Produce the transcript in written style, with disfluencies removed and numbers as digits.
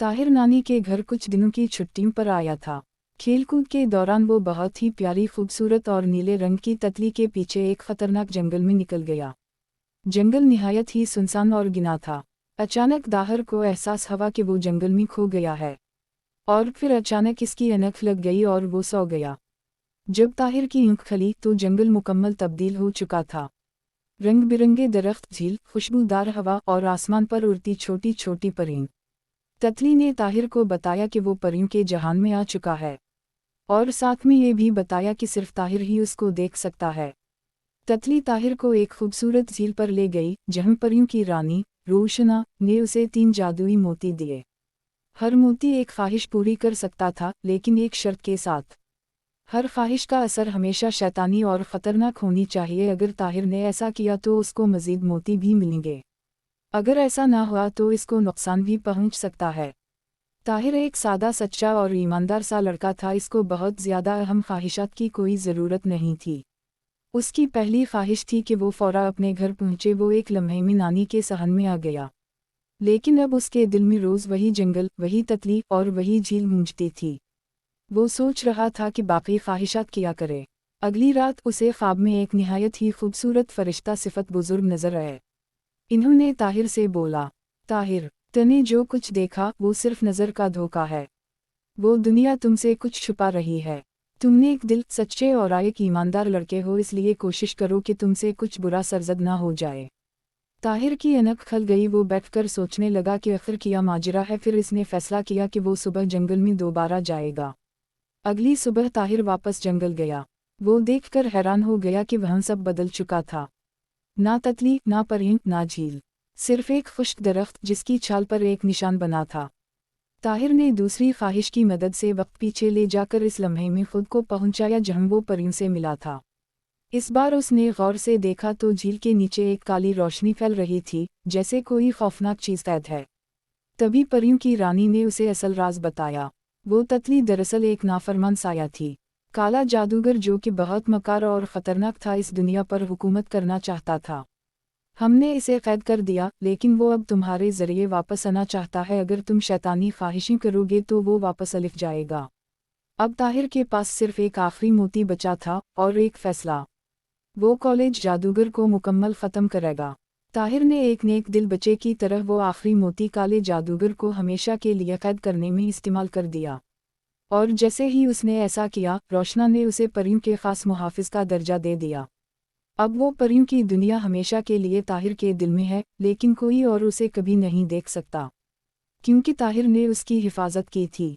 ताहिर नानी के घर कुछ दिनों की छुट्टियों पर आया था। खेलकूद के दौरान वो बहुत ही प्यारी खूबसूरत और नीले रंग की तितली के पीछे एक खतरनाक जंगल में निकल गया। जंगल निहायत ही सुनसान और घिना था। अचानक ताहिर को एहसास हुआ कि वो जंगल में खो गया है, और फिर अचानक इसकी अनख लग गई और वो सो गया। जब ताहिर की आँख खुली तो जंगल मुकम्मल तब्दील हो चुका था। रंग बिरंगे दरख्त, झील, खुशबूदार हवा और आसमान पर उड़ती छोटी छोटी परियां। तितली ने ताहिर को बताया कि वो परियों के जहान में आ चुका है, और साथ में ये भी बताया कि सिर्फ ताहिर ही उसको देख सकता है। तितली ताहिर को एक खूबसूरत झील पर ले गई, जहाँ परियों की रानी रोशना ने उसे 3 जादुई मोती दिए। हर मोती एक ख्वाहिश पूरी कर सकता था, लेकिन एक शर्त के साथ। हर ख्वाहिश का असर हमेशा शैतानी और ख़तरनाक होनी चाहिए। अगर ताहिर ने ऐसा किया तो उसको मज़ीद मोती भी मिलेंगे, अगर ऐसा ना हुआ तो इसको नुकसान भी पहुंच सकता है। ताहिर एक सादा, सच्चा और ईमानदार सा लड़का था। इसको बहुत ज़्यादा अहम ख्वाहिशात की कोई ज़रूरत नहीं थी। उसकी पहली ख्वाहिश थी कि वो फ़ौरा अपने घर पहुंचे। वो एक लम्हे में नानी के सहन में आ गया, लेकिन अब उसके दिल में रोज़ वही जंगल, वही तितली और वही झील गूंजती थी। वो सोच रहा था कि बाकी ख्वाहिशात क्या करे। अगली रात उसे ख्वाब में एक निहायत ही खूबसूरत फरिश्ता सिफत बुजुर्ग नजर आए। इन्होंने ताहिर से बोला, ताहिर, तूने जो कुछ देखा वो सिर्फ नज़र का धोखा है। वो दुनिया तुमसे कुछ छुपा रही है। तुमने एक दिल, सच्चे और एक ईमानदार लड़के हो, इसलिए कोशिश करो कि तुमसे कुछ बुरा सरजद ना हो जाए। ताहिर की अनख खल गई। वो बैठकर सोचने लगा कि आखिर क्या माजरा है। फिर इसने फैसला किया कि वो सुबह जंगल में दोबारा जाएगा। अगली सुबह ताहिर वापस जंगल गया। वो देखकर हैरान हो गया कि वहाँ सब बदल चुका था। ना तितली, ना परियां, ना झील, सिर्फ एक खुश्क दरख्त जिसकी छाल पर एक निशान बना था। ताहिर ने दूसरी ख्वाहिश की मदद से वक्त पीछे ले जाकर इस लम्हे में खुद को पहुंचाया जहां वो परियों से मिला था। इस बार उसने गौर से देखा तो झील के नीचे एक काली रोशनी फैल रही थी, जैसे कोई खौफनाक चीज़ कैद है। तभी परियों की रानी ने उसे असल राज बताया। वो तितली दरअसल एक नाफरमान साया थी, काला जादूगर जो कि बहुत मकार और ख़तरनाक था। इस दुनिया पर हुकूमत करना चाहता था। हमने इसे कैद कर दिया, लेकिन वो अब तुम्हारे ज़रिए वापस आना चाहता है। अगर तुम शैतानी ख्वाहिशें करोगे तो वो वापस लिख जाएगा। अब ताहिर के पास सिर्फ एक आखिरी मोती बचा था और एक फ़ैसला। वो कॉलेज जादूगर को मुकम्मल ख़त्म करेगा। ताहिर ने एक नेक दिल बच्चे की तरह वो आखिरी मोती काले जादूगर को हमेशा के लिए कैद करने में इस्तेमाल कर दिया। और जैसे ही उसने ऐसा किया, रोशना ने उसे परियों के ख़ास मुहाफ़िज़ का दर्जा दे दिया। अब वो परियों की दुनिया हमेशा के लिए ताहिर के दिल में है, लेकिन कोई और उसे कभी नहीं देख सकता, क्योंकि ताहिर ने उसकी हिफाजत की थी।